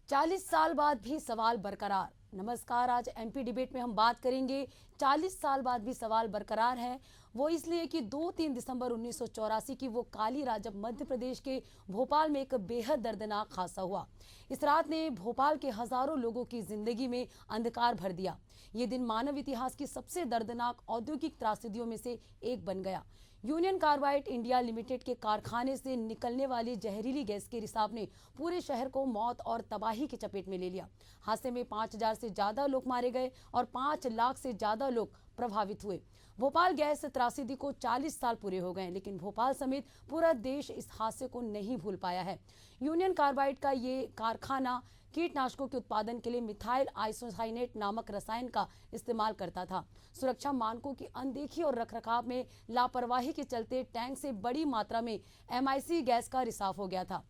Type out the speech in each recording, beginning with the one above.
40 साल बाद भी सवाल बरकरार। नमस्कार, आज एमपी डिबेट में हम बात करेंगे 40 साल बाद भी सवाल बरकरार है। वो इसलिए कि 2-3 दिसंबर 1984 की वो काली रात जब मध्य प्रदेश के भोपाल में एक बेहद दर्दनाक हादसा हुआ। इस रात ने भोपाल के हजारों लोगों की जिंदगी में अंधकार भर दिया। ये दिन मानव इतिहास की सबसे दर्दनाक औद्योगिक त्रासदियों में से एक बन गया। यूनियन कार्बाइड इंडिया लिमिटेड के कारखाने से निकलने वाली जहरीली गैस के रिसाव ने पूरे शहर को मौत और तबाही की चपेट में ले लिया। हादसे में 5000 से ज्यादा लोग मारे गए और 5 लाख से ज्यादा लोग प्रभावित हुए। भोपाल गैस त्रासदी को 40 साल पूरे हो गए, लेकिन भोपाल समेत पूरा देश इस हादसे को नहीं भूल पाया है। यूनियन कार्बाइड का ये कारखाना कीटनाशकों के उत्पादन के लिए मिथाइल आइसोसाइनेट नामक रसायन का इस्तेमाल करता था। सुरक्षा मानकों की अनदेखी और रखरखाव में लापरवाही के चलते टैंक से बड़ी मात्रा में एमआईसी गैस का रिसाव हो गया था।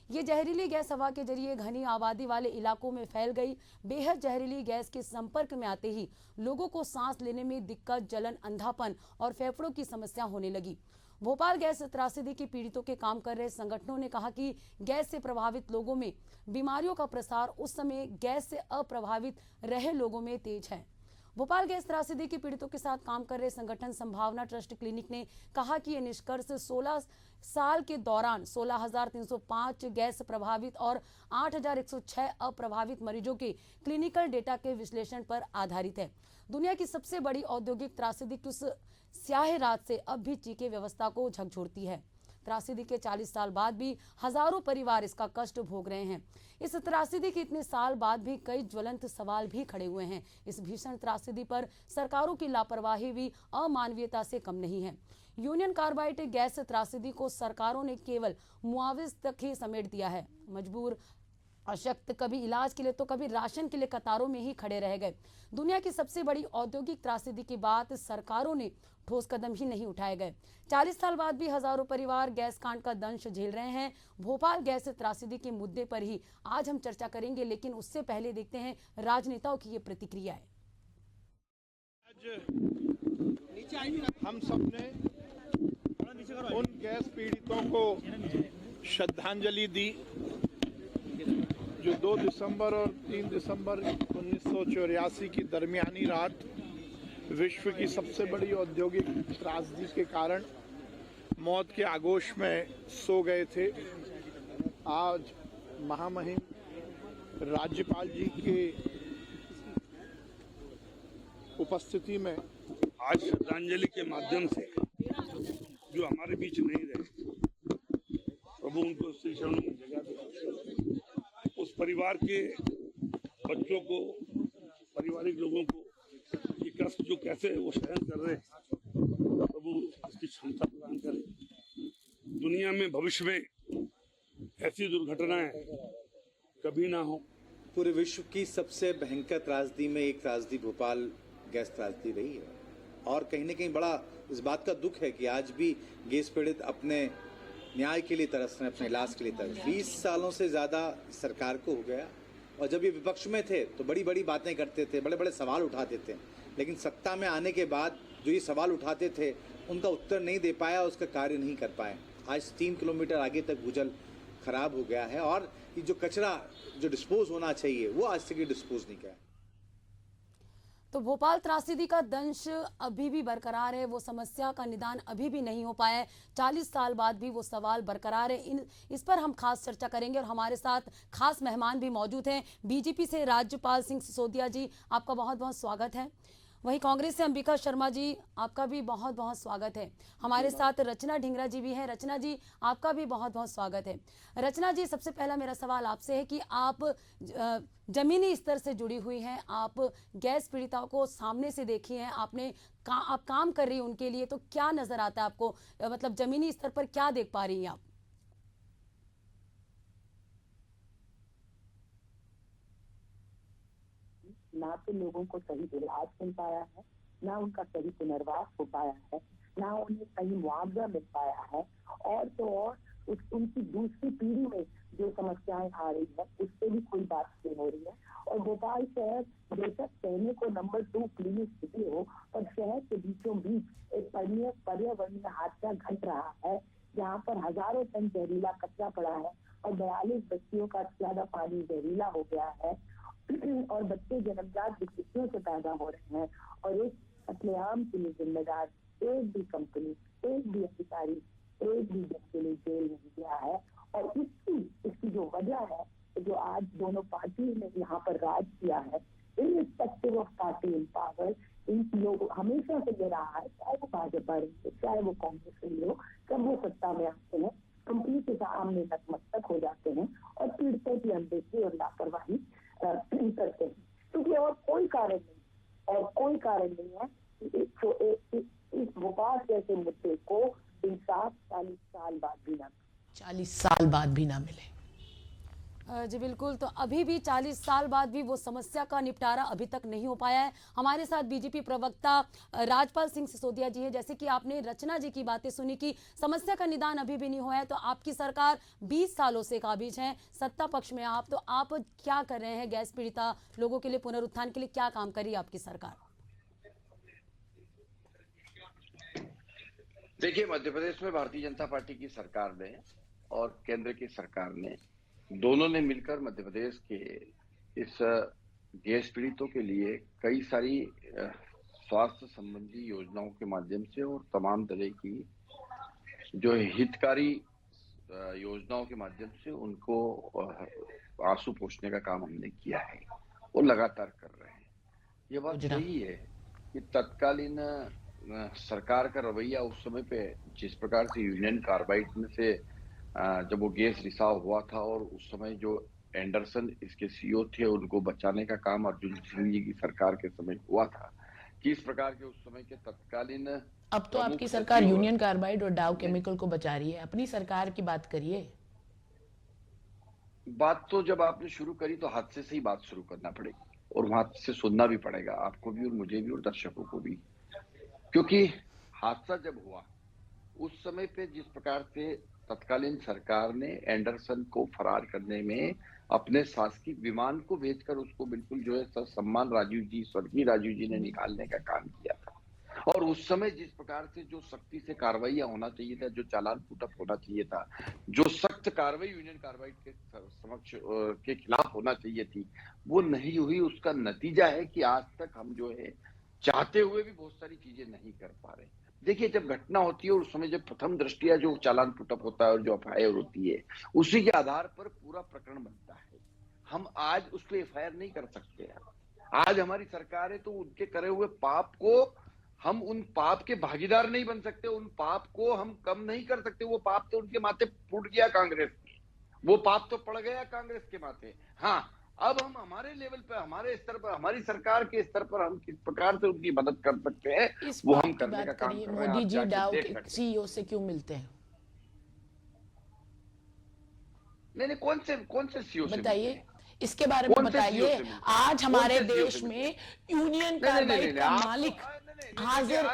ये जहरीली गैस हवा के जरिए घनी आबादी वाले इलाकों में फैल गई। बेहद जहरीली गैस के संपर्क में आते ही लोगों को सांस लेने में दिक्कत, जलन, अंधापन और फेफड़ों की समस्या होने लगी। भोपाल गैस त्रासदी के पीड़ितों के काम कर रहे संगठनों ने कहा कि गैस से प्रभावित लोगों में बीमारियों का प्रसार उस समय गैस से अप्रभावित रहे लोगों में तेज है। भोपाल गैस त्रासदी के पीड़ितों के साथ काम कर रहे संगठन संभावना ट्रस्ट क्लिनिक ने कहा कि यह निष्कर्ष 16 साल के दौरान 16,305 गैस प्रभावित और 8,106 अप्रभावित मरीजों के क्लिनिकल डेटा के विश्लेषण पर आधारित है। दुनिया की सबसे बड़ी औद्योगिक त्रासदी की उस स्याह रात से अब भी चीखे व्यवस्था को झकझोरती है। त्रासदी के 40 साल बाद भी हजारों परिवार इसका कष्ट भोग रहे हैं। इस त्रासदी के इतने साल बाद भी कई ज्वलंत सवाल भी खड़े हुए हैं। इस भीषण त्रासदी पर सरकारों की लापरवाही भी अमानवीयता से कम नहीं है। यूनियन कार्बाइड गैस त्रासदी को सरकारों ने केवल मुआवजे तक ही समेट दिया है। मजबूर, अशक्त, कभी इलाज के लिए तो कभी राशन के लिए कतारों में ही खड़े रह गए। दुनिया की सबसे बड़ी औद्योगिक त्रासदी की बात सरकारों ने ठोस कदम ही नहीं उठाए गए। 40 साल बाद भी हजारों परिवार गैस कांड का दंश झेल रहे हैं। भोपाल गैस त्रासदी के मुद्दे पर ही आज हम चर्चा करेंगे, लेकिन उससे पहले देखते हैं राजनेताओं की ये प्रतिक्रियाएं। हम सबने उन गैस पीड़ितों को श्रद्धांजलि दी जो 2 दिसंबर और 3 दिसंबर 1984 की दरमियानी रात विश्व की सबसे बड़ी औद्योगिक त्रासदी के कारण मौत के आगोश में सो गए थे। आज महामहिम राज्यपाल जी के उपस्थिति में आज श्रद्धांजलि के माध्यम से जो हमारे बीच नहीं रहे, प्रभु उनको श्री चरणों में जगह दे। उस परिवार के बच्चों को, पारिवारिक लोगों को ये कष्ट जो कैसे वो सहन कर रहे हैं, प्रभु इसकी क्षमता प्रदान करे। दुनिया में भविष्य में ऐसी दुर्घटनाएं कभी ना हो। पूरे विश्व की सबसे भयंकर त्रासदी में एक त्रासदी भोपाल गैस त्रासदी रही है और कहीं न कहीं बड़ा इस बात का दुख है कि आज भी गैस पीड़ित अपने न्याय के लिए तरस रहे हैं, अपने इलाज के लिए तरस। 20 सालों से ज़्यादा सरकार को हो गया और जब ये विपक्ष में थे तो बड़ी बड़ी बातें करते थे, बड़े बड़े सवाल उठाते थे, लेकिन सत्ता में आने के बाद जो ये सवाल उठाते थे उनका उत्तर नहीं दे पाया, उसका कार्य नहीं कर पाए। आज 3 किलोमीटर आगे तक भूजल खराब हो गया है और ये जो कचरा जो डिस्पोज होना चाहिए वो आज तक डिस्पोज नहीं किया। तो भोपाल त्रासदी का दंश अभी भी बरकरार है, वो समस्या का निदान अभी भी नहीं हो पाया है। 40 साल बाद भी वो सवाल बरकरार है। इस पर हम खास चर्चा करेंगे और हमारे साथ खास मेहमान भी मौजूद हैं। बीजेपी से राज्यपाल सिंह सिसोदिया जी, आपका बहुत बहुत स्वागत है। वहीं कांग्रेस से अंबिका शर्मा जी, आपका भी बहुत बहुत स्वागत है। हमारे साथ रचना ढिंगरा जी भी हैं। रचना जी, आपका भी बहुत बहुत स्वागत है। रचना जी, सबसे पहला मेरा सवाल आपसे है कि आप जमीनी स्तर से जुड़ी हुई हैं, आप गैस पीड़िताओं को सामने से देखी हैं, आप काम कर रही हैं उनके लिए, तो क्या नजर आता है आपको, मतलब जमीनी स्तर पर क्या देख पा रही हैं आप? ना तो लोगों को सही इलाज मिल पाया है, ना उनका सही पुनर्वास हो पाया है, ना उन्हें सही मुआवजा मिल पाया है और तो और उनकी दूसरी पीढ़ी में जो समस्याएं आ रही है उससे भी कोई बात नहीं हो रही है। और भोपाल शहर बेशक कहने को नंबर 2 क्लीन सिटी हो, पर शहर के बीचों बीच एक पर्यावरणीय हादसा घट रहा है जहाँ पर हजारों टन जहरीला कचरा पड़ा है और 42 बच्चियों का ज्यादा पानी जहरीला हो गया है और बच्चे जन्मजात विकृतियों से पैदा हो रहे हैं और इस कत्लेआम के लिए जिम्मेदार एक भी कंपनी, एक भी अधिकारी, एक भी जज के लिए जेल नहीं गया है। और इसकी जो वजह है, जो आज दोनों पार्टी ने यहाँ पर राज किया है, इनरिस्पेक्टिव ऑफ पार्टी इन पावर, इन लोग हमेशा से ये रहा है, चाहे वो भाजपा रही, चाहे वो कांग्रेस रही हो, जब वो सत्ता में आते हैं कंपनी के सामने नतमस्तक हो जाते हैं और पीड़ितों की अनदेखी और लापरवाही करते हैं, क्योंकि और कोई कारण नहीं है कि इस भोपाल जैसे मुद्दे को इंसाफ 40 साल बाद भी ना 40 साल बाद भी ना मिले। जी बिल्कुल, तो अभी भी 40 साल बाद भी वो समस्या का निपटारा अभी तक नहीं हो पाया है। हमारे साथ बीजेपी प्रवक्ता राजपाल सिंह सिसोदिया जी हैं। जैसे कि आपने रचना जी की बातें सुनी कि समस्या का निदान अभी भी नहीं हुआ है, तो आपकी सरकार 20 सालों से काबिज है, सत्ता पक्ष में आप, तो आप क्या कर रहे हैं गैस पीड़िता लोगों के लिए पुनरुत्थान के लिए, क्या काम कर रही है आपकी सरकार? देखिए, मध्य प्रदेश में भारतीय जनता पार्टी की सरकार ने और केंद्र की सरकार ने दोनों ने मिलकर मध्य प्रदेश के इस गैस पीड़ितों के लिए कई सारी स्वास्थ्य संबंधी योजनाओं के माध्यम से और तमाम तरह की जो हितकारी योजनाओं के माध्यम से उनको आंसू पोंछने का काम हमने किया है और लगातार कर रहे हैं। ये बात सही है कि तत्कालीन सरकार का रवैया उस समय पे जिस प्रकार से यूनियन कार्बाइड में से जब वो गैस रिसाव हुआ था और उस समय जो एंडरसन इसके सीईओ थे उनको बचाने का काम अर्जुन सिंह जी की सरकार के समय हुआ था, किस प्रकार के उस समय के तत्कालीन। अब तो आपकी सरकार यूनियन कार्बाइड और डाव केमिकल को बचा रही है, अपनी सरकार की बात करिए। बात तो जब आपने शुरू करी तो हादसे से ही बात शुरू करना पड़ेगी और वहां से सुनना भी पड़ेगा आपको भी और मुझे भी और दर्शकों को भी, क्योंकि हादसा जब हुआ उस समय पे जिस प्रकार से तत्कालीन सरकार ने एंडरसन को फरार करने में अपने शासकीय विमान को भेजकर उसको बिल्कुल जो है सम्मान राजीव जी, स्वर्गीय राजीव जी ने निकालने का काम किया था। और उस समय जिस प्रकार से जो सख्ती से कार्रवाइयां होना चाहिए था, जो चालान पुटअप होना चाहिए था, जो सख्त कार्रवाई यूनियन कार्बाइड के समक्ष के खिलाफ होना चाहिए थी, वो नहीं हुई। उसका नतीजा है कि आज तक हम जो है चाहते हुए भी बहुत सारी चीजें नहीं कर पा रहे। देखिए, जब घटना होती है और उस समय जब प्रथम दृष्टिया जो चालान पुटअप होता है और जो एफआईआर होती है उसी के आधार पर पूरा प्रकरण बनता है। हम आज उस पर एफआईआर नहीं कर सकते हैं। आज हमारी सरकार है तो उनके करे हुए पाप को हम उन पाप के भागीदार नहीं बन सकते, उन पाप को हम कम नहीं कर सकते। वो पाप तो उनके माथे फूट गया कांग्रेस की, वो पाप तो पड़ गया कांग्रेस के माथे। हाँ, अब हम हमारे लेवल पर, हमारे स्तर पर, हमारी सरकार के स्तर पर हम किस प्रकार से उनकी मदद कर सकते हैं वो हम करने का काम कर रहे हैं। मोदी जी डाव के सीईओ से क्यों मिलते हैं? नहीं, कौन से सीईओ से बताइए, इसके बारे में बताइए। आज हमारे देश में यूनियन कार्बाइड का मालिक हाजिर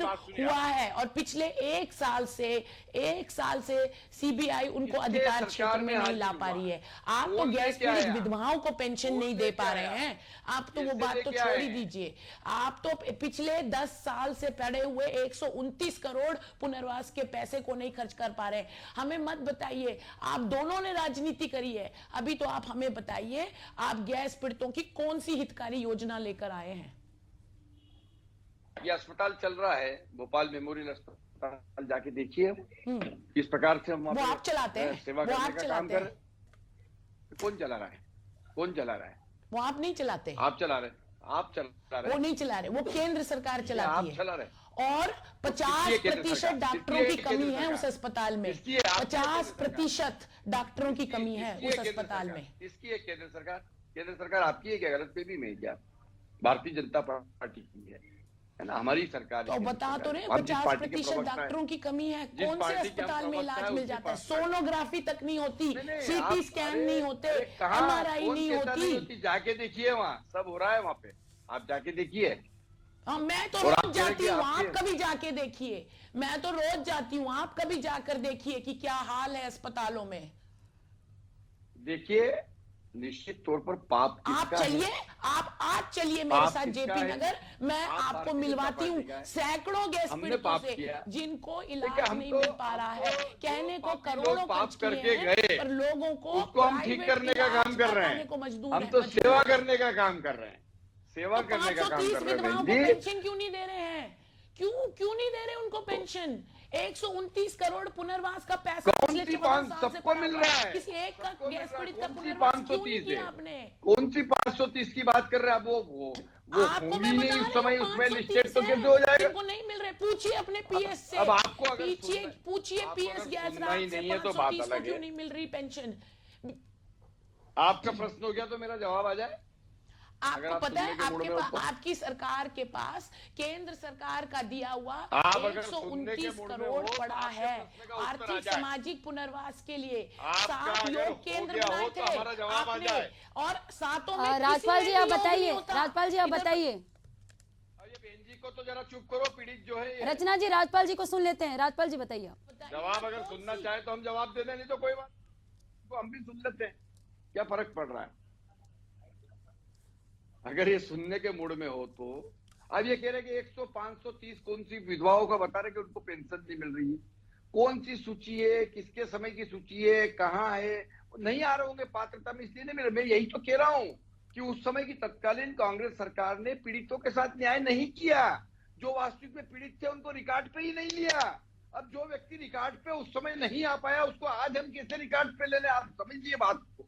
हुआ है और पिछले एक साल से सीबीआई उनको अधिकार क्षेत्र में नहीं ला पा रही है। आप तो गैस पीड़ित विधवाओं को पेंशन नहीं दे पा रहे हैं। आप तो वो बात तो छोड़ ही दीजिए। आप तो पिछले 10 साल से पड़े हुए 129 करोड़ पुनर्वास के पैसे को नहीं खर्च कर पा रहे। हमें मत बताइए, आप दोनों ने राजनीति करी है। अभी तो आप हमें बताइए, आप गैस पीड़ितों की कौन सी हितकारी योजना लेकर आए हैं? ये अस्पताल चल रहा है, भोपाल मेमोरियल अस्पताल, जाके देखिए किस प्रकार से हम वो आप चलाते हैं, सेवा करने का काम कर। कौन चला रहा है? वो आप नहीं चलाते, आप चला रहे। वो नहीं चला रहे, वो केंद्र सरकार चलाती है। आप चला रहे और 50% डॉक्टरों की कमी है उस अस्पताल में। 50% डॉक्टरों की कमी है उस अस्पताल में। इसकी है केंद्र सरकार आपकी है क्या? गलत फहमी में क्या? भारतीय जनता पार्टी की है ना, हमारी सरकार। तो बता तो रहे 50% डॉक्टरों की कमी है। कौन से अस्पताल में इलाज मिल जाता है? सोनोग्राफी तक नहीं होती, सीटी स्कैन नहीं होते, एमआरआई नहीं होती। जाके देखिए, वहाँ सब हो रहा है, वहाँ पे आप जाके देखिए। मैं तो रोज जाती हूँ, आप कभी जाके देखिए। मैं तो रोज जाती हूँ, आप कभी जाकर देखिए कि क्या हाल है अस्पतालों में। देखिए, निश्चित तौर पर पाप आप किसका है? चलिए, आप आज चलिए मेरे पाप साथ किसका जेपी है? नगर, मैं आप आपको भारतीय मिलवाती जनता हूँ पार्टी का है। सैकड़ों गैस हमने पीड़ितों पाप से किया। जिनको देखिए, इलाज हम नहीं तो- मिल पा रहा है। हम तो कहने जो को पापी करोड़ों लोग पाप खर्च किए करके हैं, गए, पर लोगों को उसको हम ठीक प्राइवेट करने का काम कर रहे कराने को हैं। मजबूर हम है, तो मजबूर सेवा है। करने का काम कर रहे हैं, सेवा तो करने का काम 530 कर रहे हैं विधवाओं बहन को जी। पेंशन क्यों नहीं दे रहे हैं? क्यों नहीं दे रहे उनको पेंशन? 129 करोड़ पुनर्वास का पैसा कौन पिछले सी 14 साल से सबको पड़ा मिल हुआ रहा है। है? किसी एक का सबको मिल गैस रहा है। पीड़ित का कौन सी पुनर्वास क्यों नहीं 530 किया है? आपने? कौन सी 530 की बात कर रहे हैं आप? वो आपको होंगी मैं बता नहीं रही उस समय, हूँ, उसमें 530 लिस्टेड तो है, कैसे हो जाएगा? जिनको नहीं मिल रहे। पूछिए अपने पीएस से, अब आपको अगर पूछिए आपको पीएस अगर गैस सुनना ही रात से नहीं है तो बात 530 को अलग क्यों है। नहीं मिल रही पेंशन? आपका प्रश्न हो गया तो मेरा जवाब आ जाए। अगर आपको आप पता है सुनने के मूड में हो तो। आपकी सरकार के पास केंद्र सरकार का दिया हुआ आप अगर सुनने के 129 मूड में करोड़ हो तो पड़ा आपके है प्रश्न का उत्तर आ आर्थिक जाए। सामाजिक पुनर्वास के लिए। आपका 7 अगर योग हो केंद्र गया हो बनाए तो थे हमारा जवाब आ आपने, जाए। और सातों में राजपाल जी आप बताइए, राजपाल राजपाल जी आप बताइए। अरे बहन जी को तो जरा चुप करो, पीड़ित जो है ये। रचना जी राजपाल जी को सुन लेते हैं। राजपाल जी बताइए आप। जवाब अगर सुनना चाहे तो हम जवाब दे दें, नहीं तो कोई बात, तो हम भी सुन लेते हैं, क्या फर्क पड़ रहा है? अगर ये सुनने के मूड में हो तो। अब ये कह रहे कि 100 530 कौन सी विधवाओं का बता रहे कि उनको पेंशन नहीं मिल रही है। कौन सी सूची है, किसके समय की सूची है, कहाँ है? नहीं आ रहे होंगे पात्रता में, इसलिए नहीं मिल रहे। मैं यही तो कह रहा हूं कि उस समय की तत्कालीन कांग्रेस सरकार ने पीड़ितों के साथ न्याय नहीं किया। जो वास्तविक में पीड़ित थे उनको रिकॉर्ड पे ही नहीं लिया। अब जो व्यक्ति रिकॉर्ड पे उस समय नहीं आ पाया, उसको आज हम कैसे रिकॉर्ड पे ले लें? आप समझिए बात को।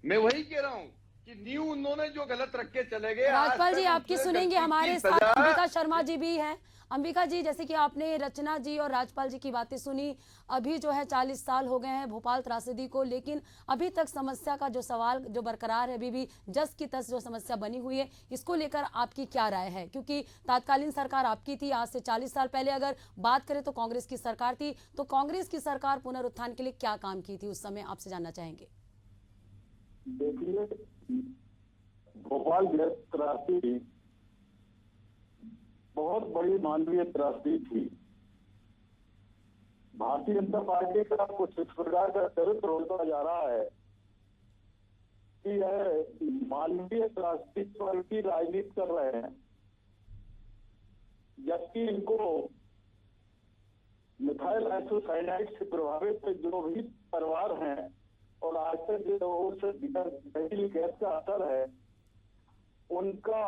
मैं वही कह रहा हूं कि न्यू उन्होंने जो गलत रख के चले गए। राजपाल जी आपकी सुनेंगे, हमारे साथ अंबिका शर्मा जी भी हैं। अंबिका जी, जैसे कि आपने रचना जी और राजपाल जी की बातें सुनी, अभी जो है 40 साल हो गए हैं भोपाल त्रासदी को, लेकिन अभी तक समस्या का जो सवाल जो बरकरार है, अभी भी जस की तस जो समस्या बनी हुई है, इसको लेकर आपकी क्या राय है? क्योंकि तात्कालीन सरकार आपकी थी, आज से 40 साल पहले अगर बात करें तो कांग्रेस की सरकार थी, तो कांग्रेस की सरकार पुनरुत्थान के लिए क्या काम की थी उस समय, आपसे जानना चाहेंगे। देखिए, भोपाल गैस त्रासदी बहुत बड़ी मानवीय त्रासदी थी। भारतीय जनता पार्टी का कुछ इस प्रकार का चरित्र होता जा रहा है कि यह मानवीय त्रासदी पर की राजनीति कर रहे हैं, जबकि इनको मिथाइल आइसोसाइनाइड से प्रभावित जो भी परिवार हैं और आज तक जो उस जहरीली गैस का असर है, उनका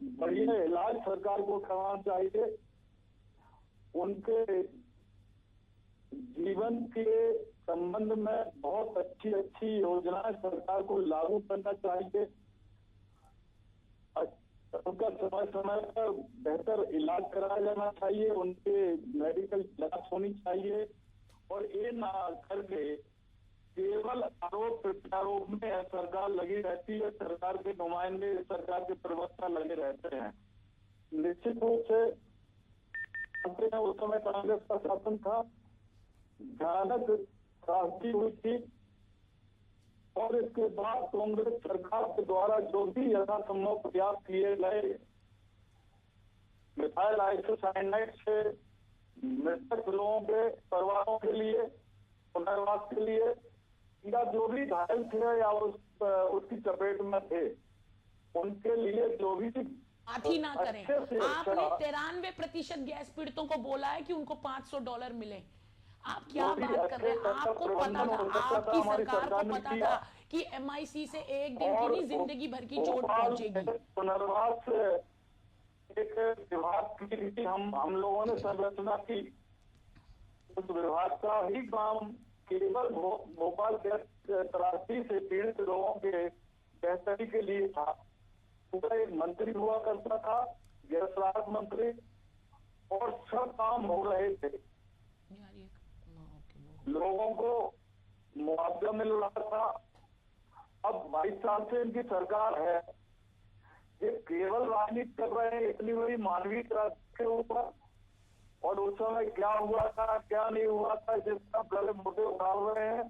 बढ़िया इलाज सरकार को करवाना चाहिए। उनके जीवन के संबंध में बहुत अच्छी अच्छी योजनाएं सरकार को लागू करना चाहिए। उनका समय समय पर बेहतर इलाज कराया जाना चाहिए, उनके मेडिकल जांच होनी चाहिए, और ये ना करके केवल आरोप प्रत्यारोप में सरकार लगी रहती है, सरकार के नुमाइंदे, सरकार के प्रवक्ता लगे रहते हैं। निश्चित रूप से उस समय कांग्रेस का शासन था, भयानक त्रासदी हुई थी, और इसके बाद कांग्रेस सरकार के द्वारा जो भी यथासंभव प्रयास किए गए, मिथाइल आइसोसाइनाइड से मृतक लोगों के परिवारों के लिए, पुनर्वास के लिए, या जो भी घायल थे या उसकी चपेट में थे, उनके लिए जो भी बात ही ना करें। आपने 93% गैस पीड़ितों को बोला है कि उनको $500 मिले। आप क्या बात कर रहे हैं? आपको पता था, आपकी सरकार को पता था कि MIC से एक दिन की नहीं, जिंदगी भर की चोट पहुंचेगी। पुनर्वास एक विभाग की हम लोगों ने संरचना की, उस विभाग का ही काम केवल भोपाल गैस त्रासदी से पीड़ित लोगों के बेहतरी के लिए था। पूरा एक मंत्री हुआ करता था, गैस राहत मंत्री, और सब काम हो रहे थे। लोगों को मुआवजा मिल रहा था। अब 22 साल से इनकी सरकार है, ये केवल राजनीति कर रहे हैं इतनी बड़ी मानवीय त्रासदी के ऊपर, और उस समय क्या हुआ था क्या नहीं हुआ था जिसका बड़े मुद्दे उठा रहे हैं।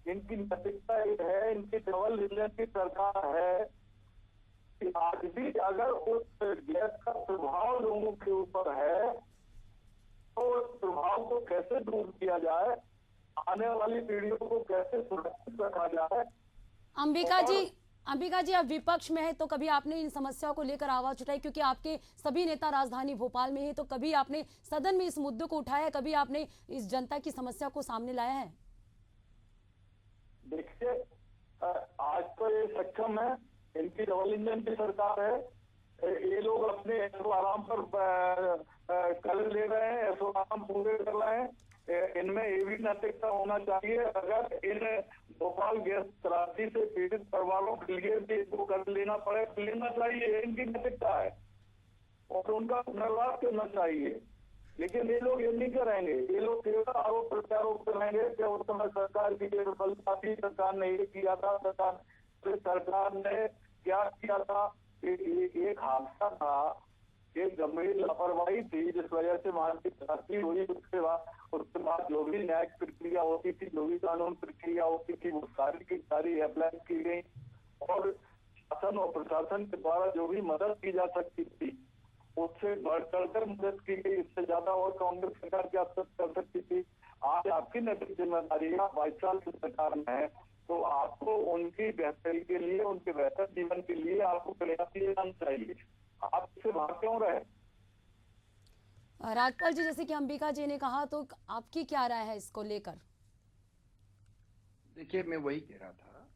इनकी नैतिकता है, इनकी डबल इंजन की सरकार है कि आज भी अगर उस गैस का प्रभाव लोगों के ऊपर है तो उस प्रभाव को कैसे दूर किया जाए, आने वाली पीढ़ियों को कैसे सुरक्षित रखा जाए, अंबिका जी, आप विपक्ष में है तो कभी आपने इन समस्याओं को लेकर आवाज उठाई, क्योंकि आपके सभी नेता राजधानी भोपाल में है, तो कभी आपने सदन में इस मुद्दे को उठाया, कभी आपने इस जनता की समस्या को सामने लाया है? देखिए, आज तो ये सक्षम है, इनकी डबल इंजन की सरकार है। ये लोग अपने ऐसो आराम पर कर ले रहे हैं, ऐसो आराम पूरे कर रहे हैं। इनमें ये भी नैतिकता होना चाहिए, अगर इन भोपाल गैस त्रासदी से पीड़ित परिवारों के लिए भी इनको कर लेना पड़े, लेना चाहिए, इनकी नैतिकता है और उनका पुनर्वास करना चाहिए। लेकिन ये लोग ये नहीं करेंगे, ये लोग केवल आरोप प्रत्यारोप करेंगे कि उस समय सरकार की विफलता थी, सरकार ने ये किया था, सरकार ने क्या किया था। एक हादसा था, एक गंभीर लापरवाही थी जिस वजह से मानसिक त्रासदी हुई। उसके बाद जो भी न्यायिक प्रक्रिया होती थी, जो भी कानून प्रक्रिया होती थी, वो सारी की सारी अप्लाई की गई और शासन और प्रशासन के द्वारा जो भी मदद की जा सकती थी उससे बढ़ चढ़कर मदद की गई। इससे ज्यादा और कांग्रेस सरकार क्या कर सकती थी। आज आपकी नैतिक जिम्मेदारी है, आप 22 साल की सरकार में है, तो आपको उनकी बेहतरी के लिए, उनके बेहतर जीवन के लिए आपको प्रयास किए जाना चाहिए। आप इससे भाग क्यों रहे? राजपाल जी, जैसे कि अंबिका जी ने कहा, तो आपकी क्या राय है इसको लेकर? देखिए, मैं वही कह रहा था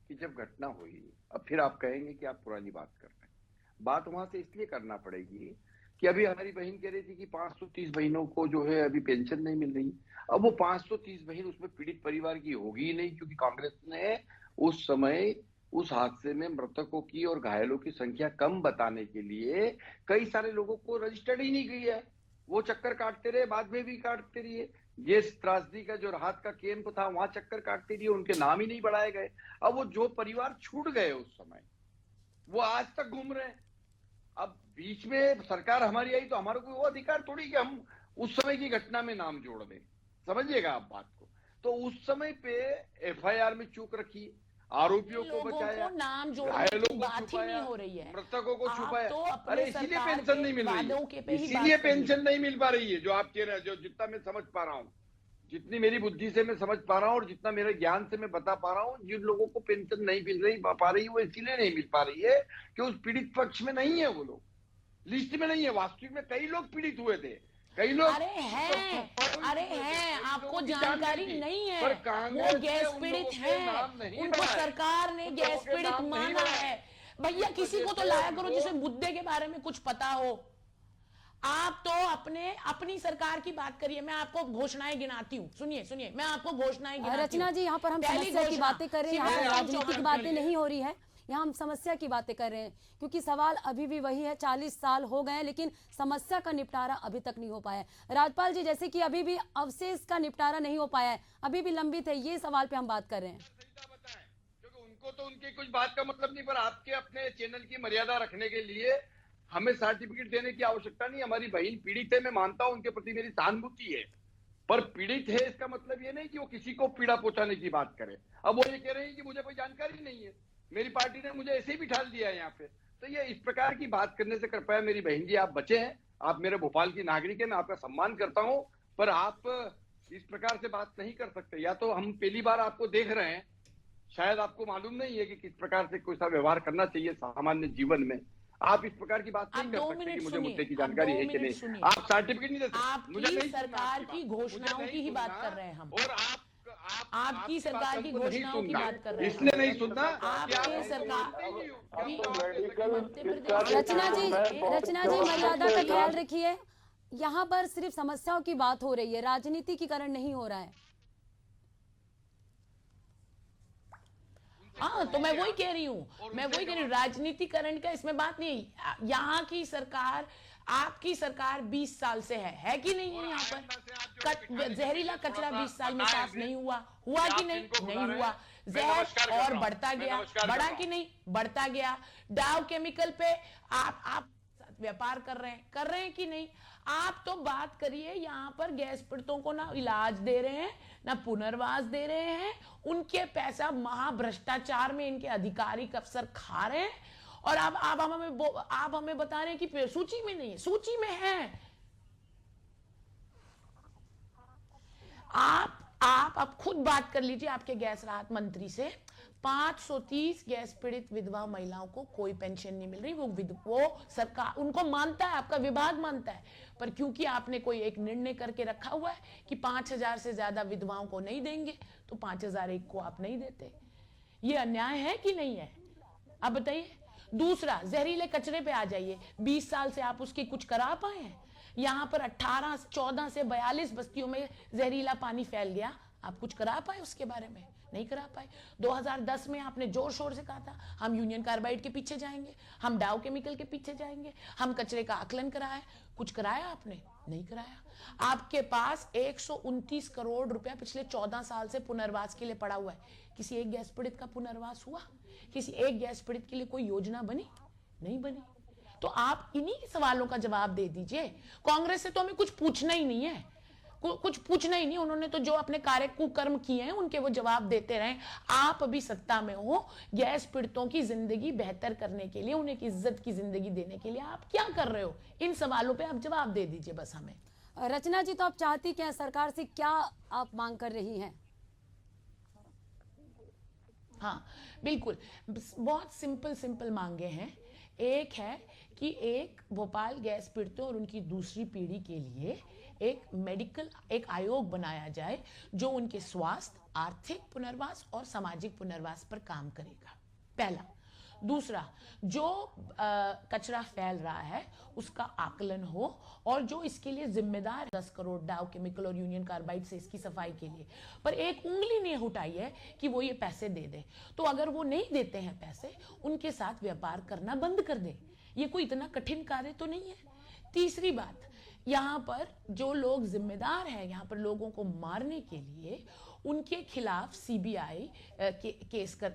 कि जब घटना हुई, अब फिर आप कहेंगे कि आप पुरानी बात कर रहे हैं। बात वहां से इसलिए करना पड़ेगी कि अभी हमारी बहन कह रही थी कि 530 बहनों को जो है अभी पेंशन नहीं मिल रही। अब वो 530 बहन उसमें पीड़ित परिवार की होगी ही नहीं, क्योंकि कांग्रेस ने उस समय उस हादसे में मृतकों की और घायलों की संख्या कम बताने के लिए कई सारे लोगों को रजिस्टर्ड ही नहीं किया है। वो चक्कर काटते रहे, बाद में भी काटते रहिए। गैस त्रासदी का जो राहत का कैंप था वहां चक्कर काटते रहिए, उनके नाम ही नहीं बढ़ाए गए। अब वो जो परिवार छूट गए उस समय, वो आज तक घूम रहे हैं। अब बीच में सरकार हमारी आई तो हमारे को वो अधिकार थोड़ी कि हम उस समय की घटना में नाम जोड़ दें। समझिएगा आप बात को। तो उस समय पे एफआईआर में चूक रखी, आरोपियों को बचाया, नाम जोड़ने घायलों की को बात ही छुपाया, नहीं हो रही है, मृतकों को छुपाया। तो अरे इसीलिए पेंशन नहीं मिल रही है, इसीलिए पेंशन नहीं मिल पा रही है। जो आप कह रहे हैं, जो जितना मैं समझ पा रहा हूँ, जितनी मेरी बुद्धि से मैं समझ पा रहा हूँ और जितना मेरे ज्ञान से मैं बता पा रहा हूँ, जिन लोगों को पेंशन नहीं मिल रही पा रही, वो इसीलिए नहीं मिल पा रही है कि उस पीड़ित पक्ष में नहीं है, वो लोग लिस्ट में नहीं है। वास्तविक में कई लोग पीड़ित हुए थे, कई लोग अरे हैं, आपको जानकारी नहीं है। वो गैस पीड़ित हैं, उनको सरकार ने गैस पीड़ित माना है। भैया, किसी को तो लाया करो जिसे मुद्दे के बारे में कुछ पता हो। आप तो अपनी सरकार की बात करिए, मैं आपको घोषणाएं गिनाती हूँ। सुनिए, मैं आपको घोषणाएं गिनाती हूँ। रचना जी, यहाँ पर हम समस्या की बातें कर रहे हैं, यहाँ पर राजनीतिक बातें नहीं हो रही है, यहाँ हम समस्या की बातें कर रहे हैं, क्योंकि सवाल अभी भी वही है। 40 साल हो गए लेकिन समस्या का निपटारा अभी तक नहीं हो पाया है। राजपाल जी, जैसे कि अभी भी अवशेष का निपटारा नहीं हो पाया है, अभी भी लंबित है, ये सवाल पे हम बात कर रहे हैं। क्योंकि उनको तो उनकी कुछ बात का मतलब नहीं, पर आपके अपने चैनल की मर्यादा रखने के लिए हमें सर्टिफिकेट देने की आवश्यकता नहीं। हमारी बहन पीड़ित है, मैं मानता हूं, उनके प्रति मेरी सहानुभूति है, पर पीड़ित है इसका मतलब ये नहीं कि वो किसी को पीड़ा पहुंचाने की बात करे। अब वो ये कह रहे हैं कि मुझे कोई जानकारी नहीं है, मेरी पार्टी ने मुझे ऐसे ही बिठा दिया है यहाँ पे। तो ये इस प्रकार की बात करने से कृपया मेरी बहन जी आप बचे हैं। आप मेरे भोपाल की नागरिक है, मैं आपका सम्मान करता हूं, पर आप इस प्रकार से बात नहीं कर सकते। या तो हम पहली बार आपको देख रहे हैं, शायद आपको मालूम नहीं है कि किस प्रकार से कोई सा व्यवहार करना चाहिए सामान्य जीवन में। आप इस प्रकार की बात नहीं कर सकते कि मुझे मुद्दे की जानकारी है कि नहीं। आप सर्टिफिकेट नहीं दे सकते। मुझे नहीं, सरकार की घोषणाओं की ही बात कर रहे हैं हम, और आपकी सरकार की घोषणाओं की बात कर रहे हैं। इसलिए नहीं सुनना। आपके सरकार रचना जी, मर्यादा का ख्याल रखिए। यहाँ पर सिर्फ समस्याओं की बात हो रही है, राजनीतिकरण नहीं हो रहा है। हाँ, तो मैं वही कह रही हूँ, राजनीतिकरण का इसमें बात नहीं। यहाँ की सरकार, आपकी सरकार 20 साल से है कि नहीं है? यहाँ पर जहरीला कचरा 20 साल में साफ नहीं हुआ कि नहीं हुआ। जहर और बढ़ता गया, बढ़ा कि नहीं, बढ़ता गया। डाव केमिकल पे आप व्यापार कर रहे हैं कि नहीं? आप तो बात करिए, यहाँ पर गैस पीड़ितों को ना इलाज दे रहे हैं, ना पुनर्वास दे रहे हैं। उनके पैसा महाभ्रष्टाचार में इनके अधिकारी अफसर खा रहे हैं, और आप हमें बता रहे हैं कि सूची में नहीं है। सूची में है। आप खुद बात कर लीजिए आपके गैस राहत मंत्री से, 530 गैस पीड़ित विधवा महिलाओं को कोई पेंशन नहीं मिल रही। वो सरकार उनको मानता है, आपका विभाग मानता है, पर क्योंकि आपने कोई एक निर्णय करके रखा हुआ है कि 5000 से ज्यादा विधवाओं को नहीं देंगे, तो 5001 को आप नहीं देते। ये अन्याय है कि नहीं है? आप बताइए। दूसरा, जहरीले कचरे पे आ जाइए। 20 साल से आप उसकी कुछ करा पाए हैं? यहां पर 14 से 42 बस्तियों में जहरीला पानी फैल गया, आप कुछ करा पाए उसके बारे में? नहीं करा पाए। 2010 में आपने जोर शोर से कहा था हम यूनियन कार्बाइड के पीछे जाएंगे, हम डाउ केमिकल के पीछे जाएंगे, हम कचरे का आकलन कराए। कुछ कराया आपने? नहीं कराया। आपके पास 129 करोड़ रुपया पिछले 14 साल से पुनर्वास के लिए पड़ा हुआ है। किसी एक गैस पीड़ित का पुनर्वास हुआ? किसी एक गैस पीड़ित के लिए कोई योजना बनी? नहीं बनी। तो आप इन्हीं सवालों का जवाब दे दीजिए। कांग्रेस से तो हमें कुछ पूछना ही नहीं है, कुछ पूछना ही नहीं। उन्होंने तो जो अपने कार्य कुकर्म किए हैं उनके वो जवाब देते रहे। आप अभी सत्ता में हो, गैस पीड़ितों की जिंदगी बेहतर करने के लिए, उन्हें एक इज्जत की जिंदगी देने के लिए आप क्या कर रहे हो? इन सवालों पे आप जवाब दे दीजिए बस हमें। रचना जी, तो आप चाहती क्या, सरकार से क्या आप मांग कर रही हैं? हाँ बिल्कुल, बहुत सिंपल मांगे हैं। एक है कि एक भोपाल गैस पीड़ितों और उनकी दूसरी पीढ़ी के लिए एक आयोग बनाया जाए जो उनके स्वास्थ्य, आर्थिक पुनर्वास और सामाजिक पुनर्वास पर काम करेगा, पहला। दूसरा, जो कचरा फैल रहा है उसका आकलन हो और जो इसके लिए जिम्मेदार 10 करोड़ डाउ केमिकल और यूनियन कार्बाइड से इसकी सफाई के लिए, पर एक उंगली नहीं उठाई है कि वो ये पैसे दे दे। तो अगर वो नहीं देते हैं पैसे, उनके साथ व्यापार करना बंद कर दे। ये कोई इतना कठिन कार्य तो नहीं है। तीसरी बात, यहाँ पर जो लोग जिम्मेदार हैं यहाँ पर लोगों को मारने के लिए, उनके खिलाफ सीबीआई केस कर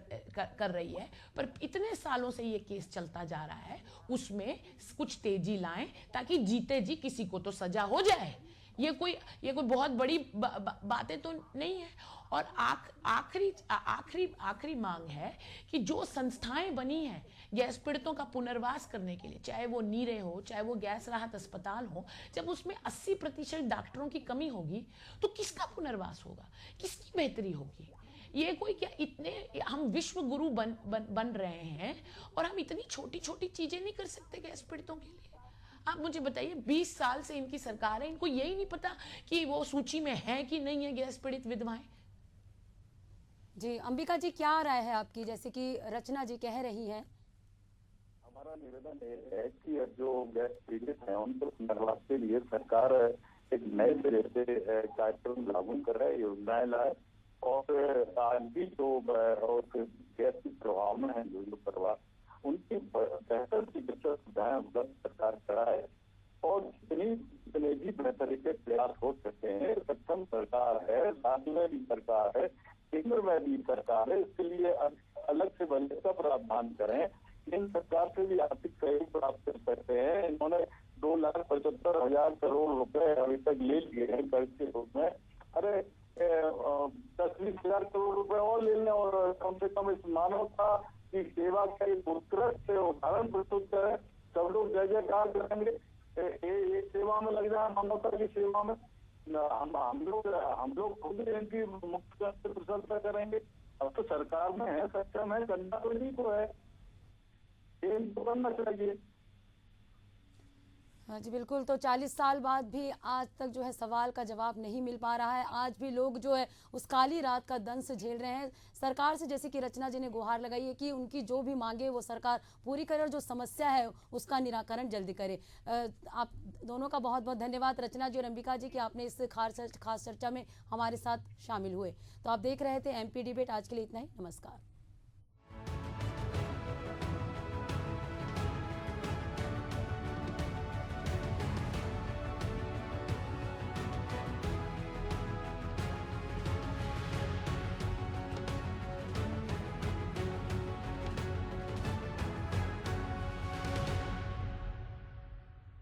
रही है, पर इतने सालों से ये केस चलता जा रहा है, उसमें कुछ तेजी लाएं ताकि जीते जी किसी को तो सजा हो जाए। ये कोई बहुत बड़ी बातें तो नहीं है। और आखिरी मांग है कि जो संस्थाएं बनी हैं गैस पीड़ितों का पुनर्वास करने के लिए, चाहे वो नीरे हो, चाहे वो गैस राहत अस्पताल हो, जब उसमें 80% डॉक्टरों की कमी होगी तो किसका पुनर्वास होगा, किसकी बेहतरी होगी? ये कोई क्या, इतने हम विश्व गुरु बन रहे हैं और हम इतनी छोटी छोटी चीजें नहीं कर सकते गैस पीड़ितों के लिए? आप मुझे बताइए, 20 साल से इनकी सरकार है, इनको यही नहीं पता कि वो सूची में है कि नहीं है गैस पीड़ित विधवाएं? जी अंबिका जी, क्या राय है आपकी? जैसे कि रचना जी कह रही हैं। हमारा निवेदन है कि जो गैस पीड़ित है उनके पुनर्वास के लिए सरकार एक नए सिरे से कार्यक्रम लागू कर रहा है, योजनाएं लाए, और आज भी जो गैस की प्रभाव में है जो परिवार, उनकी बेहतर चिकित्सा सुविधाएं उपलब्ध सरकार कराए और जितने भी बेहतरी के प्रयास हो सकते हैं। सक्षम सरकार है, राज्य में भी सरकार है, केंद्र में भी सरकार है, इसके लिए अलग से बजट का प्रावधान करें। इन सरकार से भी आर्थिक सहयोग प्राप्त कर सकते हैं। इन्होंने 2,75,000 करोड़ रुपए अभी तक ले लिए हैं कर्ज के रूप में। अरे 10-20,000 करोड़ रुपए और ले लें और कम से कम इस मानवता की सेवा का एक उत्कृष्ट उदाहरण प्रस्तुत करें। सब लोग जय जयकार करेंगे, एक सेवा में लग जाए, मानवता की सेवा में। हम लोग खुद इनकी मुक्त प्रशंसा करेंगे। अब तो सरकार में है, सक्षम है, करना तो नहीं को है, इनको करना चाहिए। हाँ जी बिल्कुल। तो 40 साल बाद भी आज तक जो है सवाल का जवाब नहीं मिल पा रहा है। आज भी लोग जो है उस काली रात का दंश झेल रहे हैं। सरकार से, जैसे कि रचना जी ने गुहार लगाई है कि उनकी जो भी मांगे वो सरकार पूरी करे और जो समस्या है उसका निराकरण जल्दी करे। आप दोनों का बहुत बहुत धन्यवाद, रचना जी और अंबिका जी, कि आपने इस खास चर्चा में हमारे साथ शामिल हुए। तो आप देख रहे थे MP डिबेट। आज के लिए इतना ही, नमस्कार।